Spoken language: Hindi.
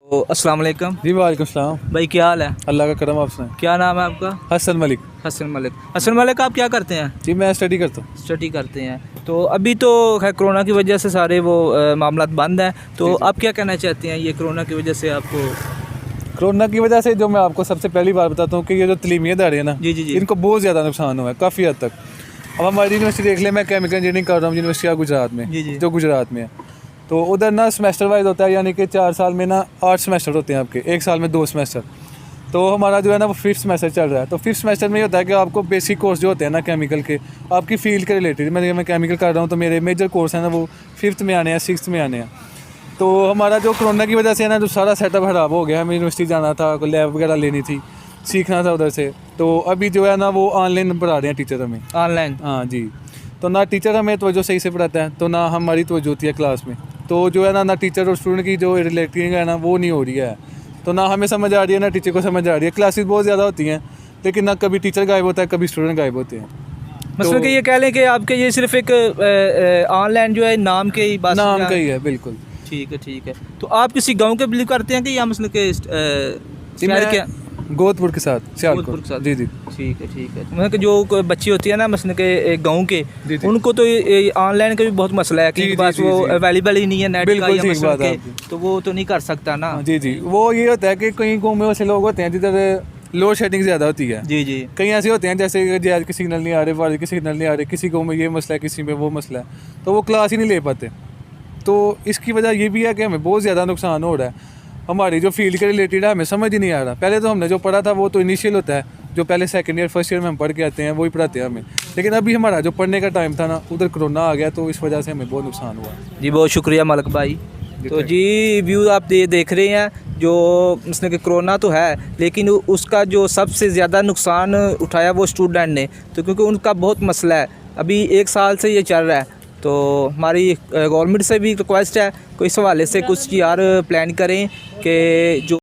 अस्सलाम वालेकुम जी वालेकुम सलाम। भाई, क्या हाल है? अल्लाह का करम आप सुनाएं। क्या नाम है आपका? हसन मलिक। हसन मलिक, आप क्या करते हैं? जी मैं स्टडी करता हूँ। स्टडी करते हैं। तो अभी तो खैर कोरोना की वजह से सारे वो मामला बंद हैं, तो जी। आप क्या कहना चाहते हैं ये कोरोना की वजह से आपको? कोरोना की वजह से जो मैं आपको सबसे पहली बात बताता हूँ कि ये जो तलीमी इदारे हैं ना, जी, जी, जी। इनको बहुत ज़्यादा नुकसान हुआ है काफ़ी हद तक। अब हमारी यूनिवर्सिटी देख ले, मैं केमिकल इंजीनियरिंग कर रहा हूँ यूनिवर्सिटी ऑफ गुजरात में, जी, जी। जो गुजरात में है। तो उधर ना सेमेस्टर वाइज होता है, यानी कि 4 साल में ना 8 सेमेस्टर होते हैं आपके, 1 साल में 2 सेमेस्टर। तो हमारा जो है ना वो 5th सेमेस्टर चल रहा है। तो 5th सेमेस्टर में ये होता है कि आपको बेसिक कोर्स जो होते हैं ना केमिकल के, आपकी फील्ड के रिलेटेड, मैं केमिकल कर रहा हूँ तो मेरे मेजर कोर्स हैं ना वो 5th में आने हैं, 6th में आने हैं। तो हमारा जो कोरोना की वजह से है ना जो सारा सेटअप ख़राब हो गया, हमें यूनिवर्सिटी जाना था, लैब वगैरह लेनी थी, सीखना था उधर से। तो अभी जो है ना वो ऑनलाइन पढ़ा रहे हैं टीचर हमें। ऑनलाइन? हाँ जी। तो ना टीचर हमें तवज्जो सही से पढ़ाता है, तो ना हमारी तवज्जो होती है क्लास में। तो जो है ना टीचर और स्टूडेंट की जो रिलेटिंग है ना वो नहीं हो रही है। तो ना हमें समझ आ रही है ना टीचर को समझ आ रही है। क्लासेस बहुत ज़्यादा होती हैं लेकिन ना कभी टीचर गायब होता है, कभी स्टूडेंट गायब होते हैं। मतलब कि ये कह लें कि आपके ये सिर्फ एक ऑनलाइन जो है नाम के ही बस? नाम का ही है, बिल्कुल। ठीक है, ठीक है। तो आप किसी गांव के बिलीव करते हैं कि या मतलब के शहर के? गोतपुर के साथ, गोतपुर सियालकोट के साथ? जी जी। ठीक है, ठीक है। मतलब कि जो कोई बच्ची होती है ना मसलन के गांव के, जी, जी। उनको तो ऑनलाइन का भी बहुत मसला है कि जी, इनके जी, पास जी, वो जी। अवेलेबल ही नहीं है नेट का, बिल्कुल या ठीक मसलन बात है के, आपकी। तो वो तो नहीं कर सकता ना। जी जी। वो ये होता है कि कई गाँव में ऐसे लोग होते हैं जिधर लोड शेडिंग ज़्यादा होती है। जी, जी। कई ऐसे होते हैं जैसे जे आज के सिग्नल नहीं आ रहे, वाले के सिग्नल नहीं आ रहे, किसी गाँव में ये मसला है, किसी में वो मसला है, तो वो क्लास ही नहीं ले पाते। तो इसकी वजह ये भी है कि हमें बहुत ज़्यादा नुकसान हो रहा है। हमारी जो फील्ड के रिलेटेड है हमें समझ ही नहीं आ रहा। पहले तो हमने जो पढ़ा था वो तो इनिशियल होता है, जो पहले सेकंड ईयर फर्स्ट ईयर में हम पढ़ के आते हैं वही पढ़ाते हैं हमें। लेकिन अभी हमारा जो पढ़ने का टाइम था ना उधर कोरोना आ गया, तो इस वजह से हमें बहुत नुकसान हुआ। जी, बहुत शुक्रिया मलक भाई। तो जी व्यू आप देख रहे हैं, जो उसने कि कोरोना तो है लेकिन उसका जो सबसे ज़्यादा नुकसान उठाया वो स्टूडेंट ने, तो क्योंकि उनका बहुत मसला है, अभी 1 साल से ये चल रहा है। तो हमारी गवर्नमेंट से भी रिक्वेस्ट है कोई इस हवाले से कुछ यार प्लान करें कि जो